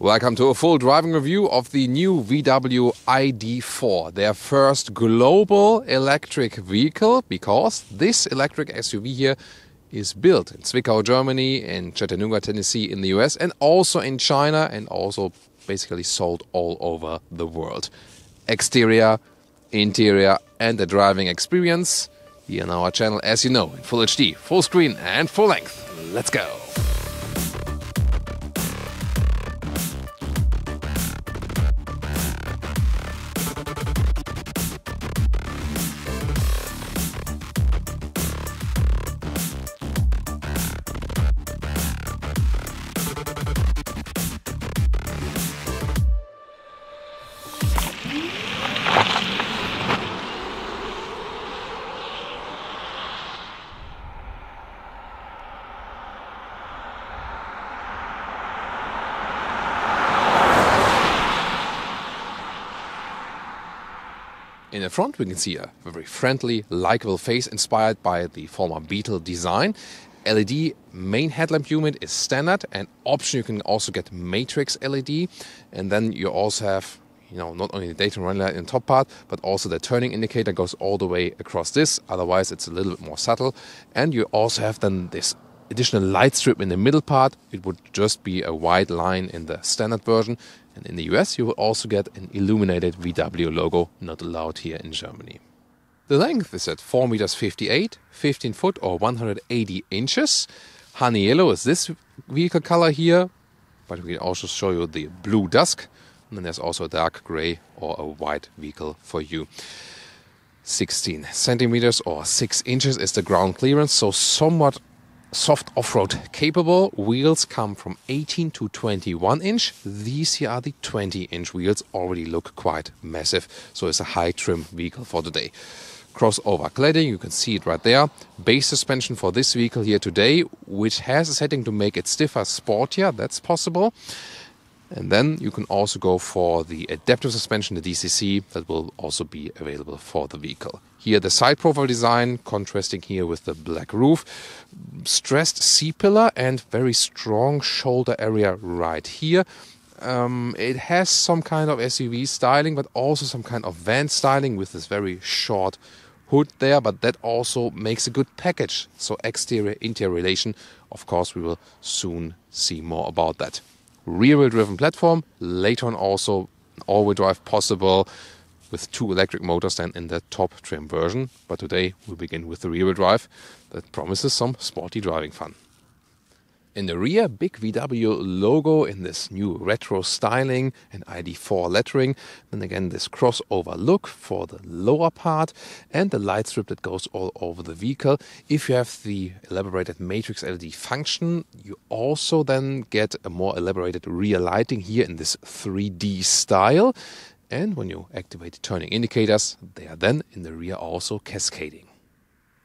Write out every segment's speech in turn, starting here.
Welcome to a full driving review of the new VW ID.4, their first global electric vehicle, because this electric SUV here is built in Zwickau, Germany, in Chattanooga, Tennessee in the US, and also in China, and also basically sold all over the world. Exterior, interior, and the driving experience here on our channel, as you know, in full HD, full screen, and full length. Let's go! In the front we can see a very friendly, likable face inspired by the former Beetle design. LED main headlamp unit is standard, and option you can also get matrix LED, and then you also have not only the daytime running light in the top part, but also the turning indicator goes all the way across this, otherwise it's a little bit more subtle. And you also have then this additional light strip in the middle part. It would just be a white line in the standard version. And in the US you will also get an illuminated VW logo, not allowed here in Germany. The length is at 4.58 meters, 15 foot or 180 inches. Honey yellow is this vehicle color here, but we can also show you the blue dusk. And then there's also a dark gray or a white vehicle for you. 16 centimeters or 6 inches is the ground clearance, so somewhat soft off-road capable. Wheels come from 18 to 21 inch. These here are the 20-inch wheels, already look quite massive, so it's a high trim vehicle for today. Crossover cladding, you can see it right there. Base suspension for this vehicle here today, which has a setting to make it stiffer, sportier, that's possible. And then you can also go for the adaptive suspension, the DCC, that will also be available for the vehicle. Here the side profile design, contrasting here with the black roof. Stressed C-pillar and very strong shoulder area right here. It has some kind of SUV styling, but also some kind of van styling with this very short hood there, but that also makes a good package. So exterior-interior relation, of course we will soon see more about that. Rear-wheel driven platform, later on also all-wheel drive possible with 2 electric motors then in the top trim version. But today we begin with the rear-wheel drive that promises some sporty driving fun. In the rear, big VW logo in this new retro styling and ID.4 lettering. Then again this crossover look for the lower part and the light strip that goes all over the vehicle. If you have the elaborated matrix LED function, you also then get a more elaborated rear lighting here in this 3D style. And when you activate the turning indicators, they are then in the rear also cascading.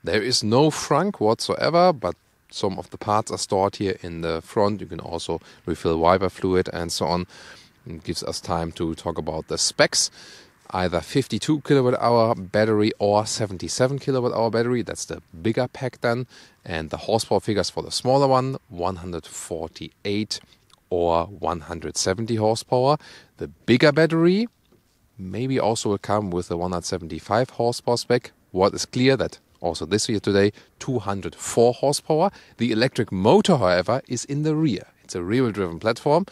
There is no frunk whatsoever, but some of the parts are stored here in the front. You can also refill wiper fluid and so on. It gives us time to talk about the specs. Either 52 kilowatt-hour battery or 77 kilowatt-hour battery. That's the bigger pack then. And the horsepower figures for the smaller one, 148 or 170 horsepower. The bigger battery maybe also will come with a 175 horsepower spec. What is clear that also this year today, 204 horsepower. The electric motor, however, is in the rear. It's a rear-wheel driven platform.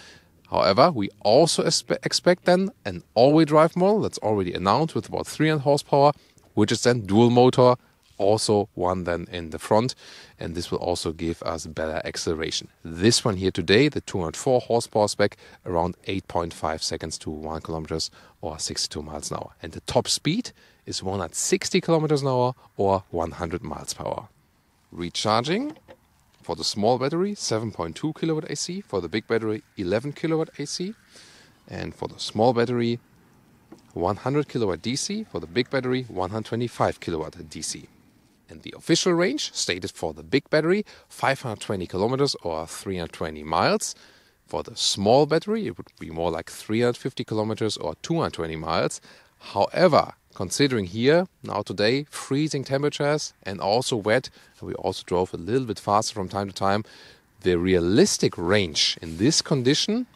However, we also expect then an all-wheel drive model that's already announced with about 300 horsepower, which is then dual motor, also one then in the front. And this will also give us better acceleration. This one here today, the 204 horsepower spec, around 8.5 seconds to 1 kilometers or 62 miles an hour. And the top speed is 160 kilometers an hour or 100 miles per hour. Recharging for the small battery, 7.2 kilowatt AC. For the big battery, 11 kilowatt AC. And for the small battery, 100 kilowatt DC. For the big battery, 125 kilowatt DC. And the official range stated for the big battery, 520 kilometers or 320 miles. For the small battery, it would be more like 350 kilometers or 220 miles. However, considering here, now today, freezing temperatures and also wet, and we also drove a little bit faster from time to time, the realistic range in this condition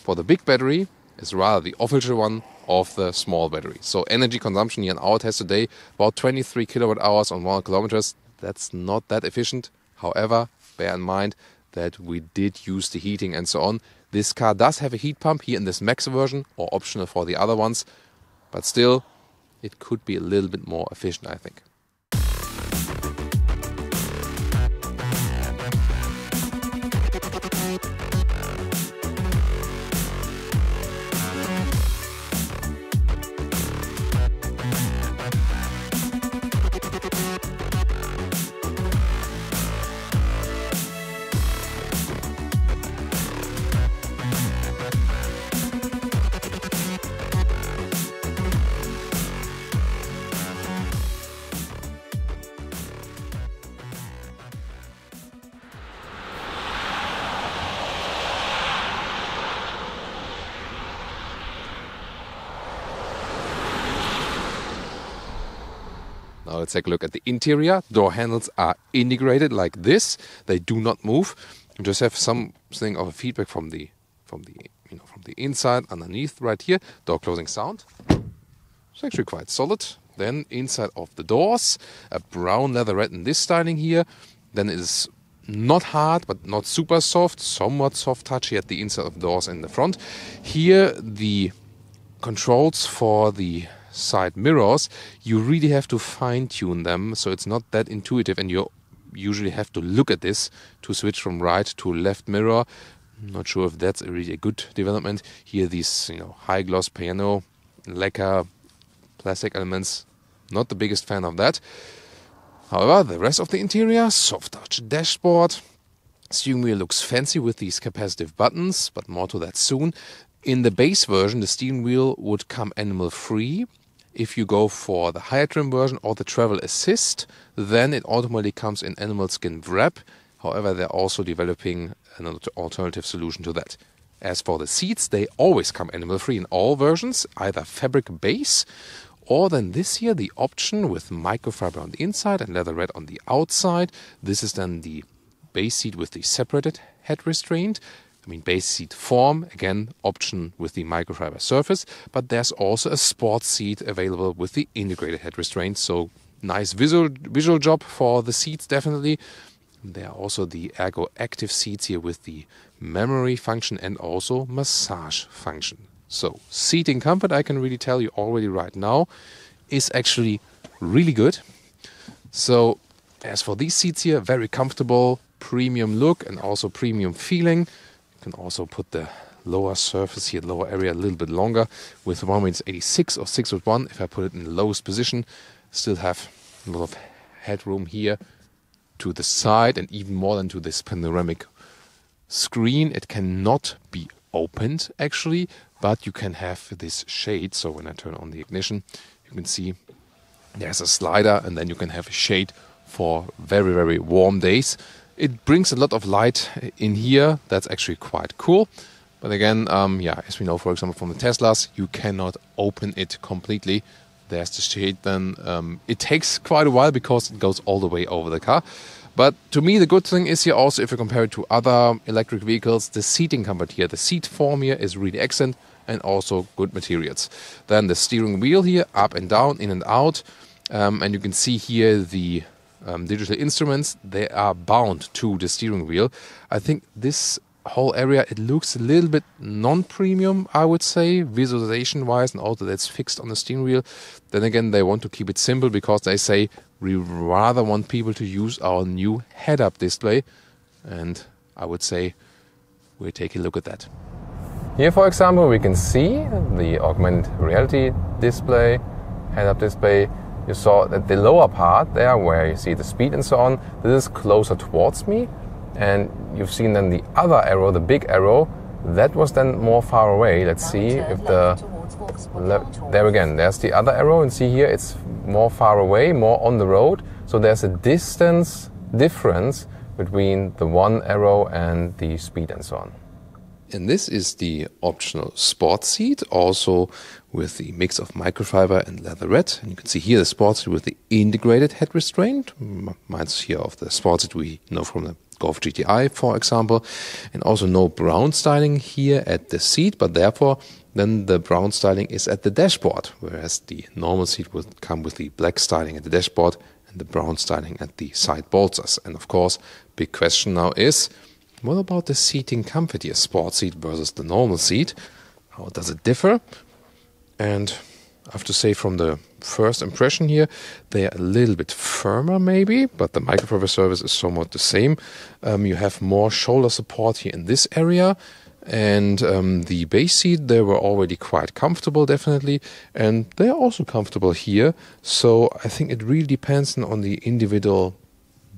for the big battery is rather the official one of the small battery. So energy consumption here in our test today, about 23 kilowatt hours on 1 kilometers. That's not that efficient. However, bear in mind that we did use the heating and so on. This car does have a heat pump here in this max version, or optional for the other ones. But still, it could be a little bit more efficient, I think. Now let's take a look at the interior. Door handles are integrated like this. They do not move. You just have something of a feedback from the inside underneath right here. Door closing sound. It's actually quite solid. Then inside of the doors, a brown leatherette in this styling here. Then it is not hard but not super soft, somewhat soft touchy at the inside of the doors in the front. Here the controls for the side mirrors, you really have to fine-tune them, so it's not that intuitive, and you usually have to look at this to switch from right to left mirror. I'm not sure if that's really a good development. Here these high gloss piano lacquer plastic elements, not the biggest fan of that. However, the rest of the interior, soft touch dashboard, steering wheel looks fancy with these capacitive buttons, but more to that soon. In the base version, the steering wheel would come animal free. If you go for the higher trim version or the travel assist, then it automatically comes in animal skin wrap. However, they're also developing an alternative solution to that. As for the seats, they always come animal free in all versions, either fabric base, or then this year the option with microfiber on the inside and leatherette on the outside. This is then the base seat with the separated head restraint. Base seat form, again, option with the microfiber surface, but there's also a sports seat available with the integrated head restraint, so nice visual job for the seats, definitely. There are also the ergo active seats here with the memory function and also massage function. So seating comfort, I can really tell you already right now, is actually really good. So as for these seats here, very comfortable, premium look and also premium feeling. You can also put the lower surface here, lower area, a little bit longer. With 1.86 or 6'1", if I put it in the lowest position, still have a lot of headroom here to the side and even more than to this panoramic screen. It cannot be opened actually, but you can have this shade. So when I turn on the ignition, you can see there's a slider and then you can have a shade for very, very warm days. It brings a lot of light in here. That's actually quite cool. But again, as we know, for example, from the Teslas, you cannot open it completely. There's the shade then. It takes quite a while because it goes all the way over the car. But to me, the good thing is here also, if you compare it to other electric vehicles, the seating comfort here, the seat form here is really excellent and also good materials. Then the steering wheel here, up and down, in and out. And you can see here the digital instruments, they are bound to the steering wheel. I think this whole area, it looks a little bit non-premium, I would say, visualization wise, and also that's fixed on the steering wheel. Then again, they want to keep it simple because they say we rather want people to use our new head-up display, and I would say we'll take a look at that. Here, for example, we can see the augmented reality display, head-up display. You saw that the lower part there, where you see the speed and so on, this is closer towards me. And you've seen then the other arrow, the big arrow, that was then more far away. Let's see if there again, there's the other arrow, and see here it's more far away, more on the road. So there's a distance difference between the one arrow and the speed and so on. And this is the optional sports seat, also with the mix of microfiber and leatherette. And you can see here the sports seat with the integrated head restraint. Reminds here of the sports seat we know from the Golf GTI, for example, and also no brown styling here at the seat, but therefore then the brown styling is at the dashboard, whereas the normal seat would come with the black styling at the dashboard and the brown styling at the side bolsters. And of course, big question now is, what about the seating comfort here, sport seat versus the normal seat? How does it differ? And I have to say, from the first impression here, they are a little bit firmer maybe, but the microfiber surface is somewhat the same. You have more shoulder support here in this area, and the base seat, they were already quite comfortable, definitely, and they are also comfortable here. So I think it really depends on the individual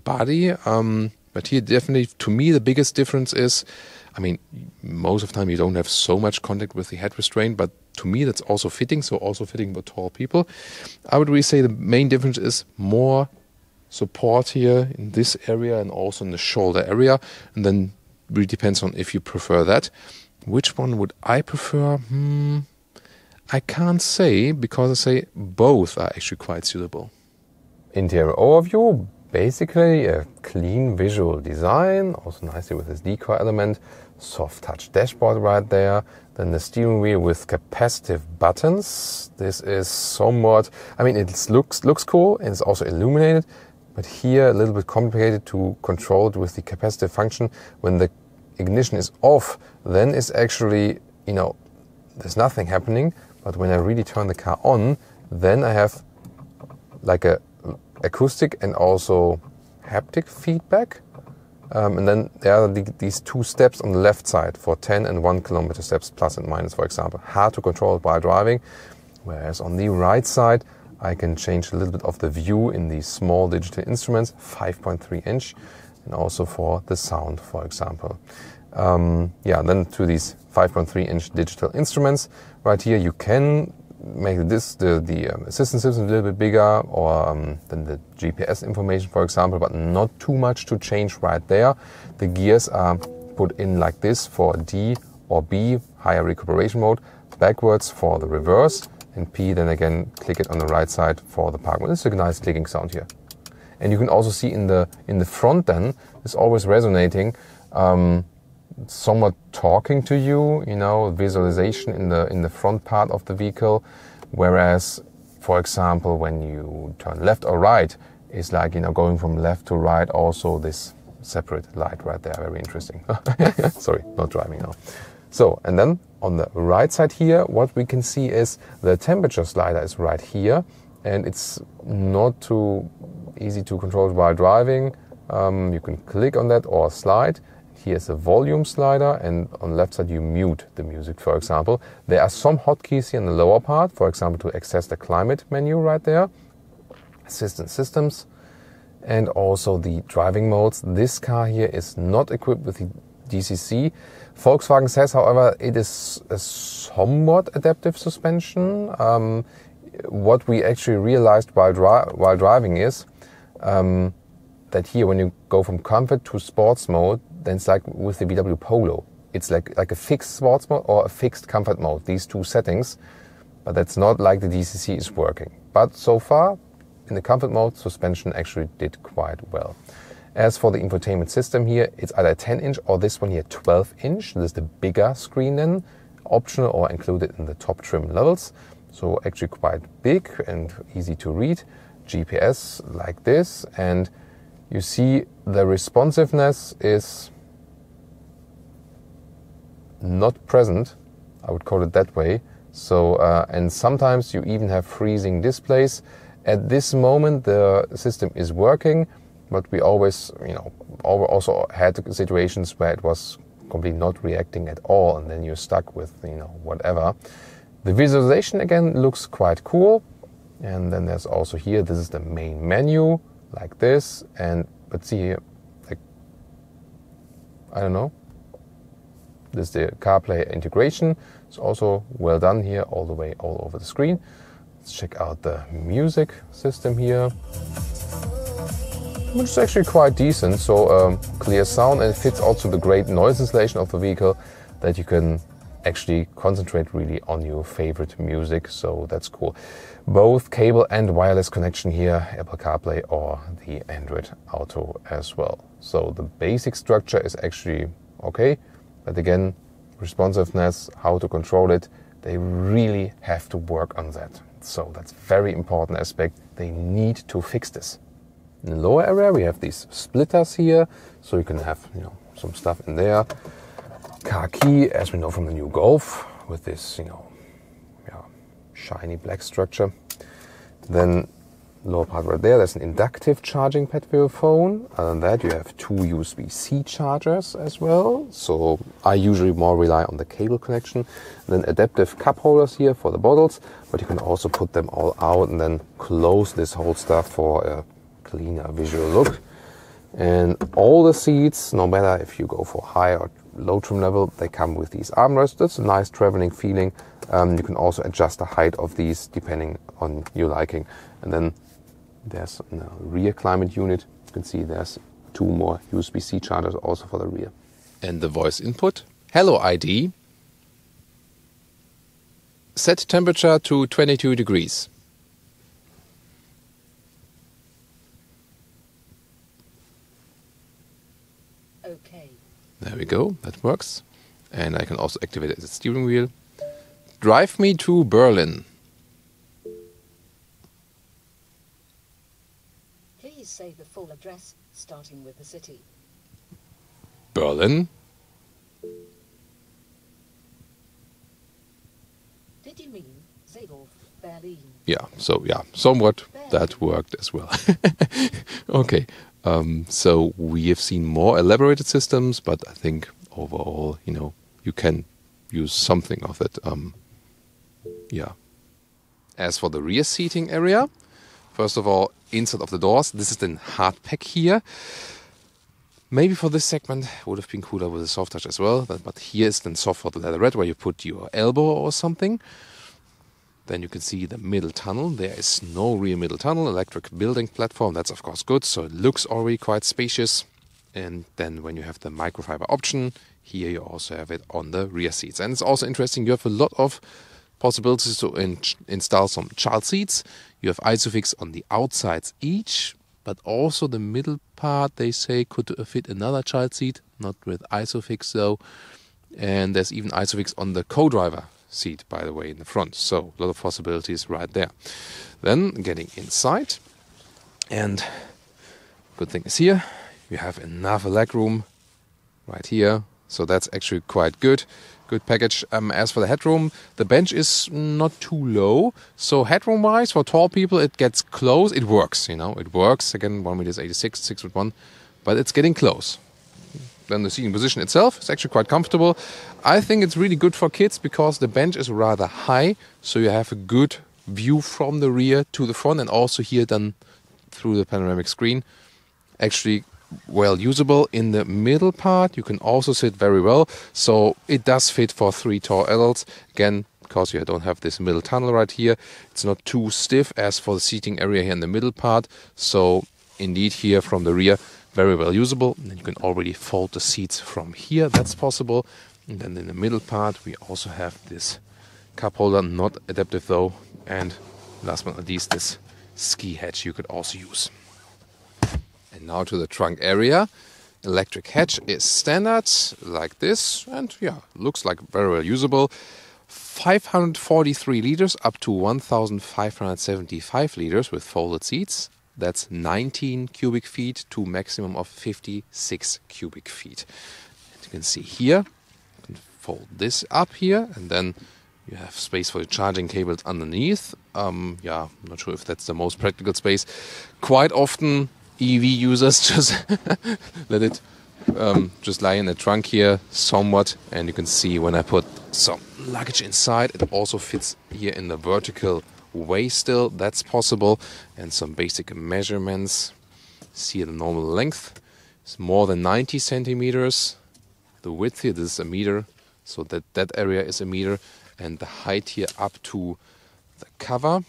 body. But here, definitely, to me, the biggest difference is, I mean, most of the time you don't have so much contact with the head restraint, but to me that's also fitting, so also fitting for tall people. I would really say the main difference is more support here in this area and also in the shoulder area, and then really depends on if you prefer that. Which one would I prefer? I can't say, because I say both are actually quite suitable. Interior overview. Basically a clean visual design, also nicely with this decoy element, soft touch dashboard right there, then the steering wheel with capacitive buttons. This is somewhat, I mean, it looks cool and it's also illuminated, but here a little bit complicated to control it with the capacitive function. When the ignition is off, then it's actually, you know, there's nothing happening, but when I really turn the car on, then I have like a acoustic and also haptic feedback, and then there are these two steps on the left side for 10 and 1 kilometer steps, plus and minus, for example. Hard to control while driving, whereas on the right side I can change a little bit of the view in these small digital instruments, 5.3 inch, and also for the sound, for example. Then to these 5.3 inch digital instruments right here, you can make the assistance system a little bit bigger, or than the GPS information, for example, but not too much to change right there. The gears are put in like this for D or B, higher recuperation mode, backwards for the reverse, and P, then again click it on the right side for the park mode. It's a nice clicking sound here. And you can also see in the front then, it's always resonating, somewhat talking to you, you know, visualization in the front part of the vehicle, whereas, for example, when you turn left or right, it's like, you know, going from left to right, also this separate light right there, very interesting. Sorry, not driving now. So, and then on the right side here, what we can see is the temperature slider is right here, and it's not too easy to control while driving. You can click on that or slide. Here's a volume slider, and on the left side you mute the music, for example. There are some hotkeys here in the lower part, for example, to access the climate menu right there, assistant systems, and also the driving modes. This car here is not equipped with the DCC. Volkswagen says, however, it is a somewhat adaptive suspension. What we actually realized while driving is that here, when you go from comfort to sports mode, then it's like with the VW Polo. It's like a fixed sports mode or a fixed comfort mode, these two settings. But that's not like the DCC is working. But so far, in the comfort mode, suspension actually did quite well. As for the infotainment system here, it's either 10 inch or this one here, 12 inch. This is the bigger screen then, optional or included in the top trim levels. So actually quite big and easy to read. GPS like this, and you see the responsiveness is not present, I would call it that way. So, and sometimes you even have freezing displays. At this moment, the system is working, but we always, you know, also had situations where it was completely not reacting at all, and then you're stuck with, you know, whatever. The visualization again looks quite cool. And then there's also here, this is the main menu, like this, and let's see here, like, I don't know, this is the CarPlay integration. It's also well done here, all the way all over the screen. Let's check out the music system here, which is actually quite decent. So clear sound, and it fits also the great noise insulation of the vehicle, that you can actually concentrate really on your favorite music, so that's cool. Both cable and wireless connection here, Apple CarPlay or the Android Auto as well. So the basic structure is actually okay, but again, responsiveness, how to control it, they really have to work on that. So that's very important aspect. They need to fix this. In the lower area, we have these splitters here, so you can have some stuff in there. Car key, as we know from the new Golf, with this shiny black structure. Then lower part right there, there's an inductive charging pad for your phone. Other than that, you have two USB-C chargers as well. So I usually more rely on the cable connection. Then adaptive cup holders here for the bottles, but you can also put them all out and then close this whole stuff for a cleaner visual look. And all the seats, no matter if you go for high or low trim level, they come with these armrests. That's a nice traveling feeling. You can also adjust the height of these depending on your liking. And then there's a rear climate unit. You can see there's two more USB-C chargers also for the rear. And the voice input. Hello ID. Set temperature to 22 degrees. Okay. There we go, that works. And I can also activate it as a steering wheel. Drive me to Berlin. Please say the full address, starting with the city. Berlin. Did you mean Seedorf, Berlin? Yeah, so yeah, somewhat that worked as well. Okay, so we have seen more elaborated systems, but I think overall, you can use something of it. Yeah. As for the rear seating area, first of all, inside of the doors, this is the hard pack here. Maybe for this segment would have been cooler with a soft touch as well, but here is then soft for the leatherette where you put your elbow or something. Then you can see the middle tunnel. There is no rear middle tunnel, electric building platform. That's of course good, so it looks already quite spacious. And then when you have the microfiber option, here you also have it on the rear seats. And it's also interesting, you have a lot of possibilities to install some child seats. You have Isofix on the outsides each, but also the middle part, they say, could fit another child seat, not with Isofix though. And there's even Isofix on the co-driver seat, by the way, in the front. So a lot of possibilities right there. Then getting inside, and good thing is here, you have enough legroom right here. So that's actually quite good. Good package. As for the headroom, the bench is not too low. So headroom-wise, for tall people, it gets close. It works, It works. Again, 1m86, 6'1", but it's getting close. Then the seating position itself is actually quite comfortable. I think it's really good for kids because the bench is rather high. So you have a good view from the rear to the front and also here then through the panoramic screen. Actually well usable. In the middle part you can also sit very well, so it does fit for 3 tall adults. Again, because you don't have this middle tunnel right here, it's not too stiff as for the seating area here in the middle part. So indeed here from the rear, very well usable. And then you can already fold the seats from here, that's possible. And then in the middle part we also have this cup holder, not adaptive though. And last but not least, this ski hatch you could also use. And now to the trunk area. Electric hatch is standard, like this, and yeah, looks like very well usable. 543 liters up to 1,575 liters with folded seats. That's 19 cubic feet to maximum of 56 cubic feet. And you can see here, you can fold this up here, and then you have space for the charging cables underneath. Yeah, I'm not sure if that's the most practical space. Quite often EV users just let it just lie in the trunk here somewhat, and you can see when I put some luggage inside, it also fits here in the vertical way still. That's possible. And some basic measurements. See the normal length. It's more than 90 centimeters. The width here, this is a meter, so that area is a meter, and the height here up to the cover,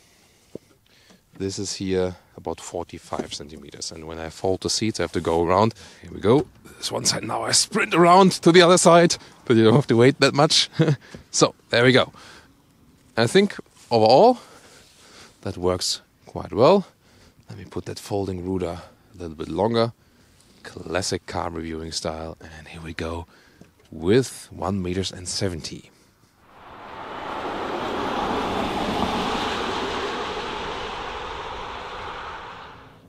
this is here about 45 centimeters. And when I fold the seats, I have to go around. Here we go. This one side. Now I sprint around to the other side, but you don't have to wait that much. So there we go. I think overall that works quite well. Let me put that folding ruler a little bit longer. classic car reviewing style. And here we go with 1 meters and 70.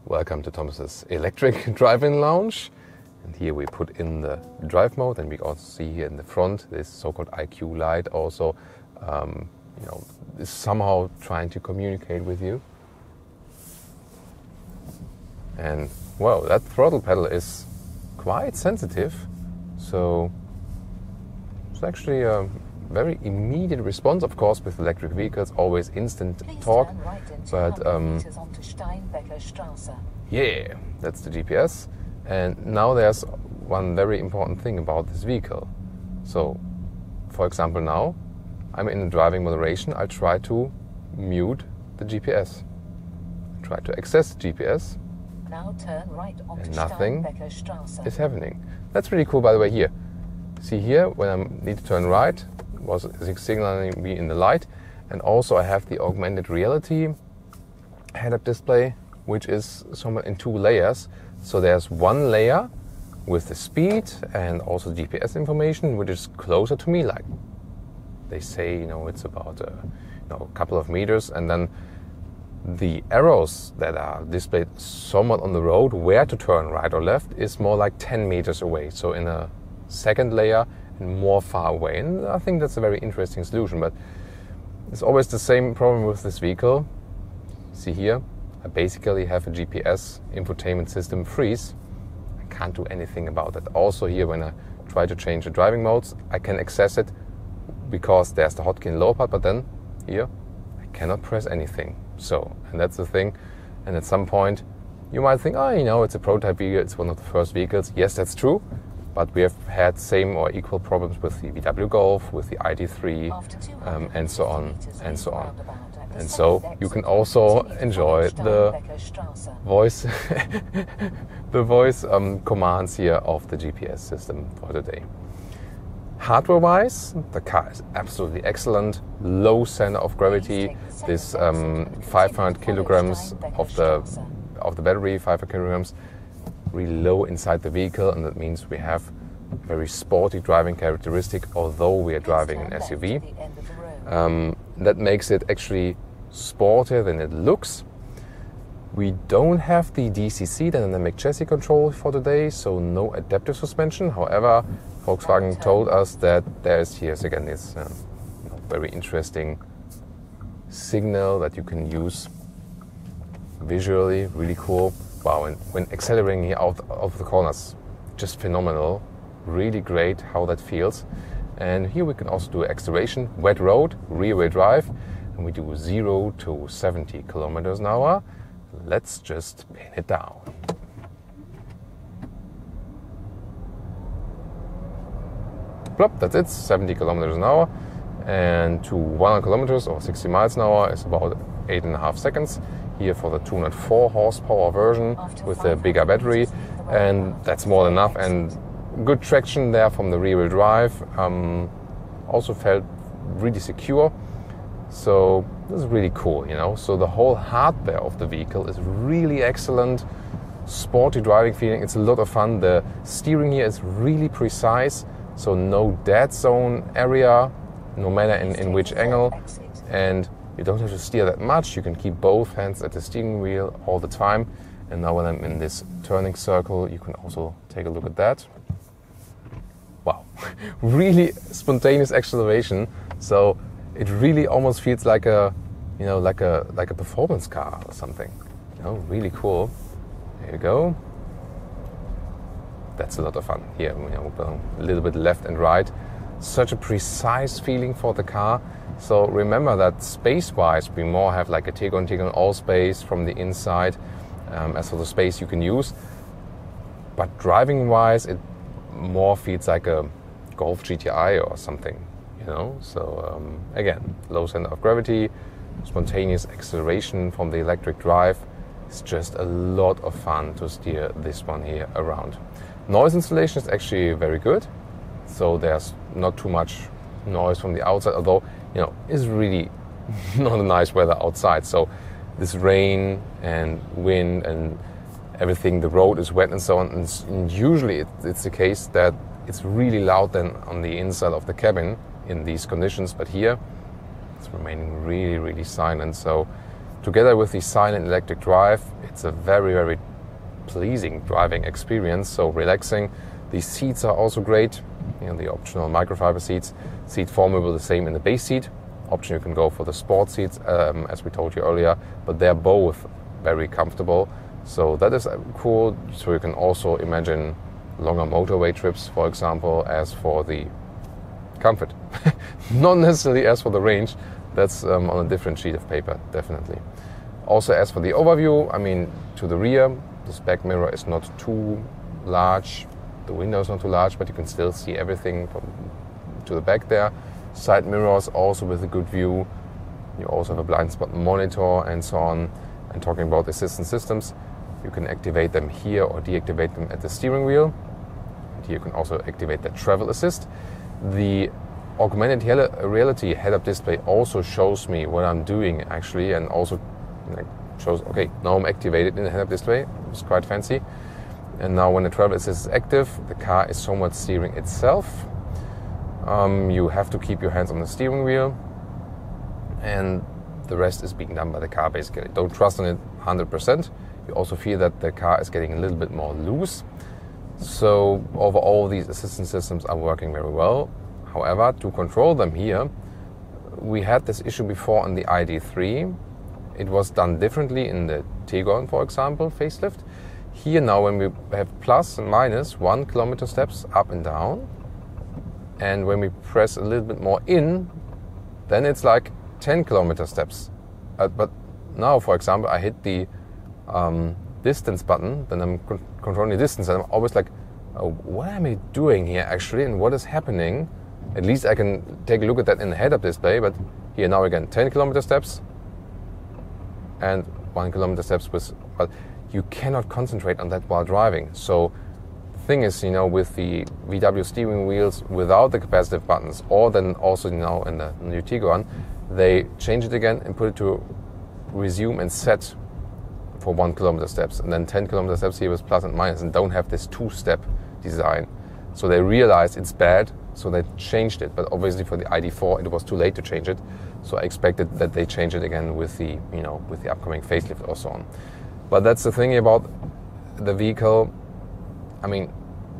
Welcome to Thomas's electric drive-in lounge. And here we put in the drive mode, and we also see here in the front this so-called IQ light also is somehow trying to communicate with you. And well, that throttle pedal is quite sensitive, so it's actually a very immediate response. Of course, with electric vehicles, always instant torque, but yeah, that's the GPS. And now there's one very important thing about this vehicle. So, for example, now I'm in driving moderation. I try to mute the GPS. I try to access the GPS. Now turn right onto and nothing Steinbecker is happening. That's really cool, by the way. Here, see here, when I need to turn right, it was signaling me in the light. And also I have the augmented reality head-up display, which is somewhat in 2 layers. So there's one layer with the speed and also GPS information, which is closer to me, like they say, it's about a couple of meters, and then the arrows that are displayed somewhat on the road, where to turn right or left, is more like 10 meters away. So in a second layer and more far away. And I think that's a very interesting solution, but it's always the same problem with this vehicle. See here, I basically have a GPS infotainment system freeze. I can't do anything about that. Also here, when I try to change the driving modes, I can access it because there's the hotkey in lower part, but then here I cannot press anything. So, and that's the thing. And at some point you might think, it's a prototype vehicle, it's one of the first vehicles. Yes, that's true, but we have had same or equal problems with the VW Golf, with the ID3, and so on and so on. And so you can also enjoy the voice commands here of the GPS system for today. Hardware-wise, the car is absolutely excellent. Low center of gravity. This 500 kilograms of the battery, 500 kilograms, really low inside the vehicle, and that means we have very sporty driving characteristic, although we are driving an SUV. That makes it actually sportier than it looks. We don't have the DCC, dynamic chassis control, for today, so no adaptive suspension. However, Volkswagen told us that there's again this very interesting signal that you can use visually, really cool. Wow, and when accelerating here out of the corners, just phenomenal, really great how that feels. And here we can also do acceleration, wet road, rear-wheel drive, and we do 0 to 70 kilometers an hour. Let's just pin it down. Plop, that's it, 70 kilometers an hour. And to 100 kilometers or 60 miles an hour is about 8.5 seconds. Here for the 204 horsepower version with the bigger battery. And that's more than enough. And good traction there from the rear-wheel drive. Also felt really secure. So this is really cool, So the whole hardware of the vehicle is really excellent. Sporty driving feeling. It's a lot of fun. The steering here is really precise. So no dead zone area, no matter in which angle. And you don't have to steer that much. You can keep both hands at the steering wheel all the time. And now when I'm in this turning circle, you can also take a look at that. Wow, really spontaneous acceleration. So it really almost feels like a performance car or something. Really cool. There you go. That's a lot of fun. Here, a little bit left and right. Such a precise feeling for the car. So remember that space-wise, we more have like a Tiguan all space from the inside as for the space you can use. But driving-wise, it more feels like a Golf GTI or something, So again, low center of gravity, spontaneous acceleration from the electric drive. It's just a lot of fun to steer this one here around. Noise insulation is actually very good, so there's not too much noise from the outside, although it's really not a nice weather outside. So this rain and wind and everything, the road is wet and so on. And usually it's the case that it's really loud then on the inside of the cabin in these conditions, but here it's remaining really, really silent. So together with the silent electric drive, it's a very, very pleasing driving experience, so relaxing. The seats are also great, the optional microfiber seats. Seat form will be the same in the base seat. Option, you can go for the sport seats, as we told you earlier, but they're both very comfortable. So that is cool. So you can also imagine longer motorway trips, for example, as for the comfort. Not necessarily as for the range. That's on a different sheet of paper, definitely. Also, as for the overview, I mean, to the rear, this back mirror is not too large. The window is not too large, but you can still see everything to the back there. Side mirrors also with a good view. You also have a blind spot monitor and so on. And talking about assistance systems, you can activate them here or deactivate them at the steering wheel. And here you can also activate the travel assist. The augmented reality head-up display also shows me what I'm doing actually, and also shows, okay, now I'm activated in the head-up display. It's quite fancy. And now when the travel assist is active, the car is somewhat steering itself. You have to keep your hands on the steering wheel, and the rest is being done by the car basically. Don't trust on it 100%. You also feel that the car is getting a little bit more loose. So overall, these assistance systems are working very well. However, to control them here, we had this issue before on the ID3. It was done differently in the Tiguan, for example, facelift. Here now, when we have plus and minus 1 kilometer steps up and down, and when we press a little bit more in, then it's like 10 kilometer steps. But now, for example, I hit the distance button, then I'm controlling the distance, and I'm always like, oh, what am I doing here actually, and what is happening? At least I can take a look at that in the head-up display, but here now again, 10 kilometer steps and 1 kilometer steps but you cannot concentrate on that while driving. So the thing is, with the VW steering wheels without the capacitive buttons, or then also now in the new Tiguan, they change it again and put it to resume and set for 1 kilometer steps, and then 10 kilometer steps here with plus and minus, and don't have this two-step design. So they realized it's bad, so they changed it. But obviously for the ID4, it was too late to change it. So I expected that they change it again with the, with the upcoming facelift or so on. But that's the thing about the vehicle. I mean,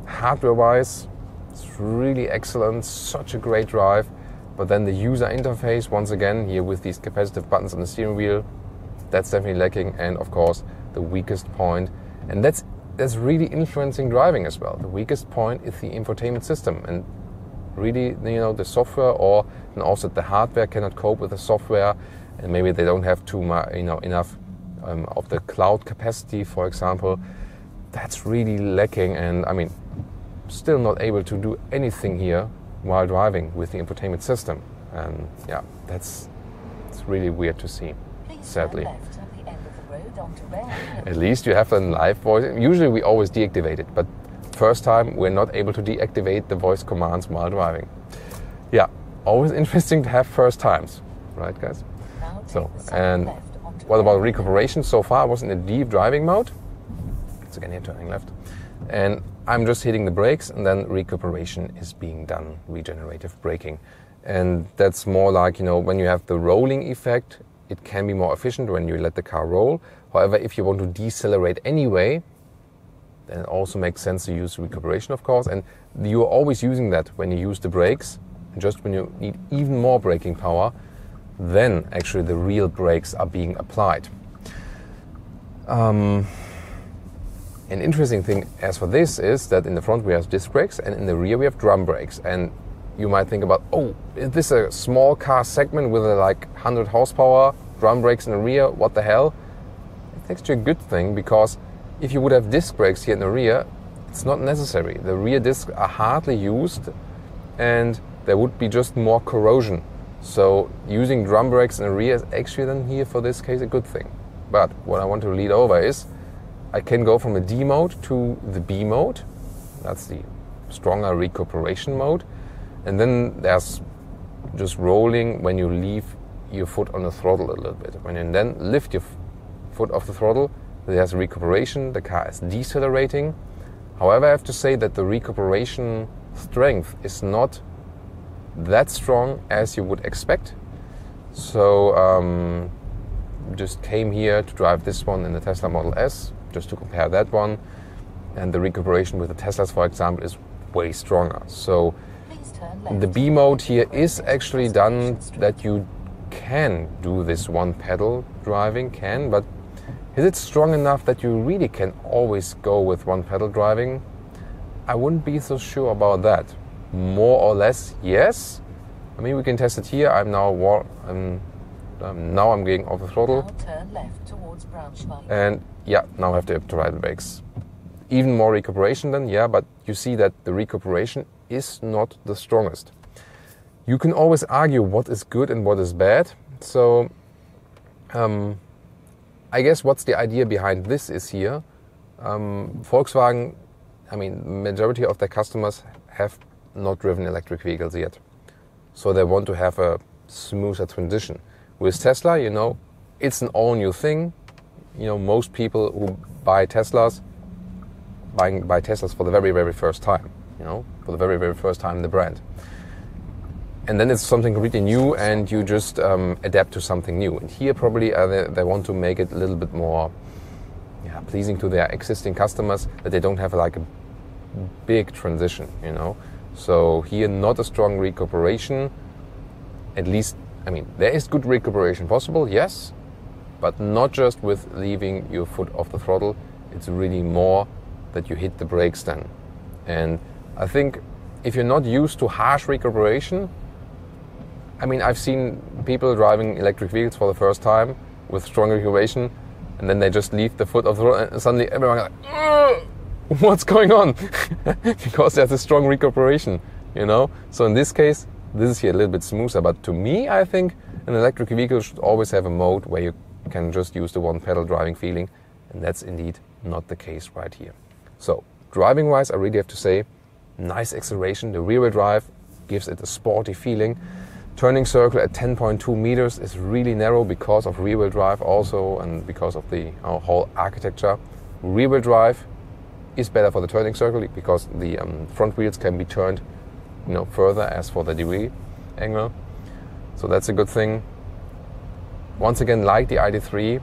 hardware-wise, it's really excellent, such a great drive. But then the user interface, once again, here with these capacitive buttons on the steering wheel, that's definitely lacking. And of course, the weakest point, and that's really influencing driving as well. The weakest point is the infotainment system, and really, the software, and also the hardware cannot cope with the software, and maybe they don't have too much, enough of the cloud capacity, for example. That's really lacking, and I mean, still not able to do anything here while driving with the infotainment system. And yeah, it's really weird to see, sadly. At least you have a live voice. Usually we always deactivate it, but first time we're not able to deactivate the voice commands while driving. Yeah, always interesting to have first times, right guys? So, and what about recuperation? So far I was in a deep driving mode. It's again here turning left. And I'm just hitting the brakes, and then recuperation is being done, regenerative braking. And that's more like, when you have the rolling effect, it can be more efficient when you let the car roll. However, if you want to decelerate anyway, then it also makes sense to use recuperation, of course. And you're always using that when you use the brakes. And just when you need even more braking power, then actually the real brakes are being applied. An interesting thing as for this is that in the front we have disc brakes, and in the rear we have drum brakes. And you might think about, oh, is this a small car segment with like 100 horsepower, drum brakes in the rear, what the hell? It's actually a good thing, because if you would have disc brakes here in the rear, it's not necessary. The rear discs are hardly used, and there would be just more corrosion. So using drum brakes in the rear is actually then here for this case a good thing. But what I want to lead over is I can go from the D mode to the B mode. That's the stronger recuperation mode. And then there's just rolling when you leave your foot on the throttle a little bit. When you then lift your foot off the throttle, there's recuperation, the car is decelerating. However, I have to say that the recuperation strength is not that strong as you would expect. So just came here to drive this one in the Tesla Model S, just to compare that one. And the recuperation with the Teslas, for example, is way stronger. So the B mode here is actually done that you can do this one pedal driving, but is it strong enough that you really can always go with one pedal driving? I wouldn't be so sure about that. More or less, yes. I mean, we can test it here. Now I'm getting off the throttle. Now turn left towards Braunschweig. And yeah, now I have to apply the brakes. Even more recuperation then, yeah, but you see that the recuperation is not the strongest. You can always argue what is good and what is bad. So I guess what's the idea behind this is here. Volkswagen, I mean, majority of their customers have not driven electric vehicles yet. So they want to have a smoother transition. With Tesla, you know, it's an all new thing. You know, most people who buy Teslas, buy Teslas for the very, very first time, you know, for the very, very first time in the brand. And then it's something completely new and you just adapt to something new. And here probably they want to make it a little bit more pleasing to their existing customers, that they don't have like a big transition, you know. So here not a strong recuperation, at least, I mean, there is good recuperation possible, yes, but not just with leaving your foot off the throttle. It's really more that you hit the brakes then. And I think if you're not used to harsh recuperation, I mean, I've seen people driving electric vehicles for the first time with strong recuperation, and then they just leave the foot off the throttle, and suddenly everyone is like, ugh! What's going on? Because there's a strong recuperation, you know? So in this case, this is here a little bit smoother. But to me, I think an electric vehicle should always have a mode where you can just use the one pedal driving feeling. And that's indeed not the case right here. So driving wise, I really have to say, nice acceleration. The rear wheel drive gives it a sporty feeling. Turning circle at 10.2 meters is really narrow because of rear wheel drive also, and because of the whole architecture. Rear wheel drive is better for the turning circle because the front wheels can be turned, you know, further as for the degree angle. So that's a good thing. Once again, like the ID.3,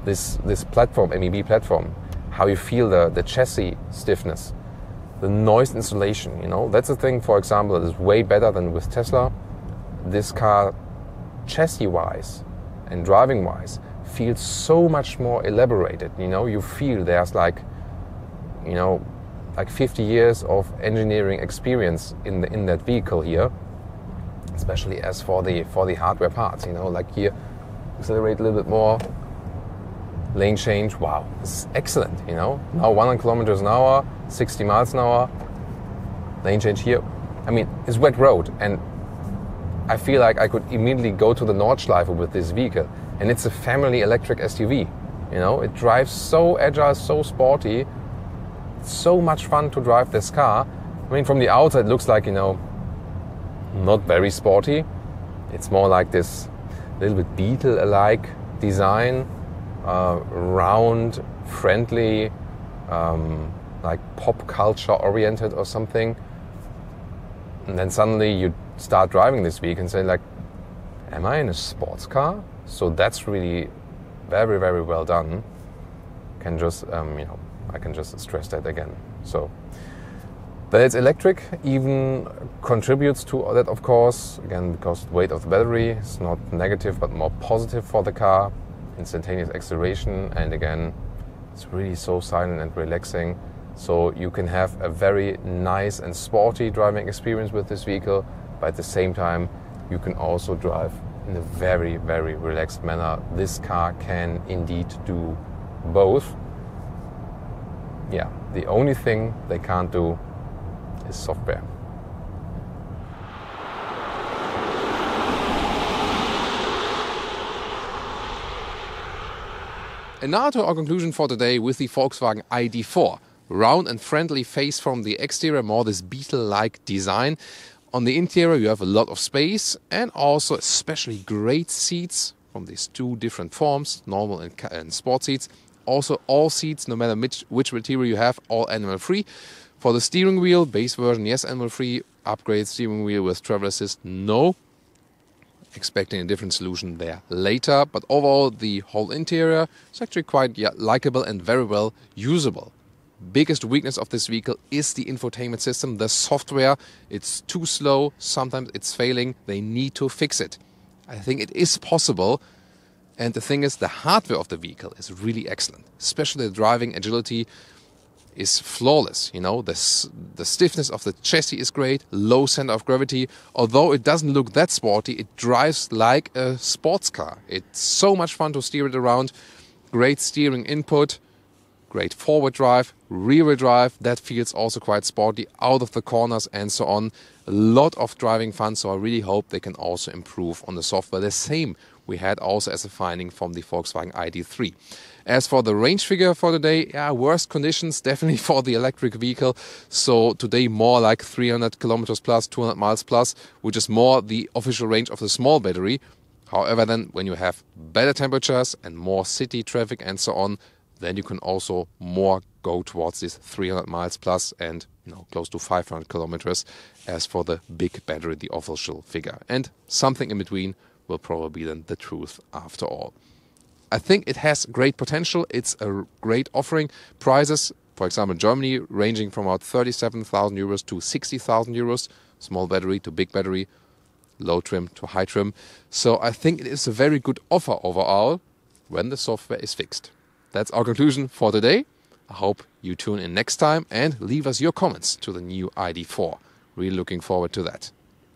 this platform, MEB platform, how you feel the chassis stiffness, the noise insulation, you know, that's a thing, for example, that is way better than with Tesla. This car, chassis-wise and driving-wise, feels so much more elaborated, you know, you feel there's like, you know, like 50 years of engineering experience in that vehicle here, especially as for the hardware parts, you know, like here, accelerate a little bit more, lane change, wow, it's excellent, you know. Now 100 kilometers an hour, 60 miles an hour, lane change here. I mean, it's wet road, and I feel like I could immediately go to the Nordschleife with this vehicle, and it's a family electric SUV, you know. It drives so agile, so sporty. So much fun to drive this car. I mean, from the outside it looks like, you know, not very sporty. It's more like this little bit Beetle-alike design, round, friendly, like pop culture oriented or something. And then suddenly you start driving this vehicle and say like, am I in a sports car? So that's really very, very well done. Can just, you know, I can just stress that again. So that it's electric even contributes to that, of course, again, because the weight of the battery is not negative but more positive for the car. Instantaneous acceleration, and again, it's really so silent and relaxing. So you can have a very nice and sporty driving experience with this vehicle, but at the same time you can also drive in a very, very relaxed manner. This car can indeed do both. Yeah, the only thing they can't do is software. And now to our conclusion for today with the Volkswagen ID.4. Round and friendly face from the exterior, more this Beetle-like design. On the interior you have a lot of space and also especially great seats from these two different forms, normal and sport seats. Also, all seats, no matter which material you have, all animal-free. For the steering wheel, base version, yes, animal-free. Upgrade steering wheel with travel assist, no. Expecting a different solution there later. But overall, the whole interior is actually quite likable and very well usable. Biggest weakness of this vehicle is the infotainment system, the software. It's too slow, sometimes it's failing. They need to fix it. I think it is possible. And the thing is, the hardware of the vehicle is really excellent. Especially the driving agility is flawless. You know, the stiffness of the chassis is great, low center of gravity. Although it doesn't look that sporty, it drives like a sports car. It's so much fun to steer it around. Great steering input, great forward drive, rear wheel drive. That feels also quite sporty out of the corners and so on. A lot of driving fun, so I really hope they can also improve on the software. The same we had also as a finding from the Volkswagen ID.3. As for the range figure for today, worst conditions definitely for the electric vehicle. So today more like 300 kilometers plus, 200 miles plus, which is more the official range of the small battery. However, then when you have better temperatures and more city traffic and so on, then you can also more go towards this 300 miles plus and close to 500 kilometers as for the big battery, the official figure. And something in between will probably be then the truth after all. I think it has great potential. It's a great offering. Prices, for example, Germany ranging from about 37,000 euros to 60,000 euros. Small battery to big battery, low trim to high trim. So I think it is a very good offer overall when the software is fixed. That's our conclusion for today. I hope you tune in next time and leave us your comments to the new ID.4. Really looking forward to that.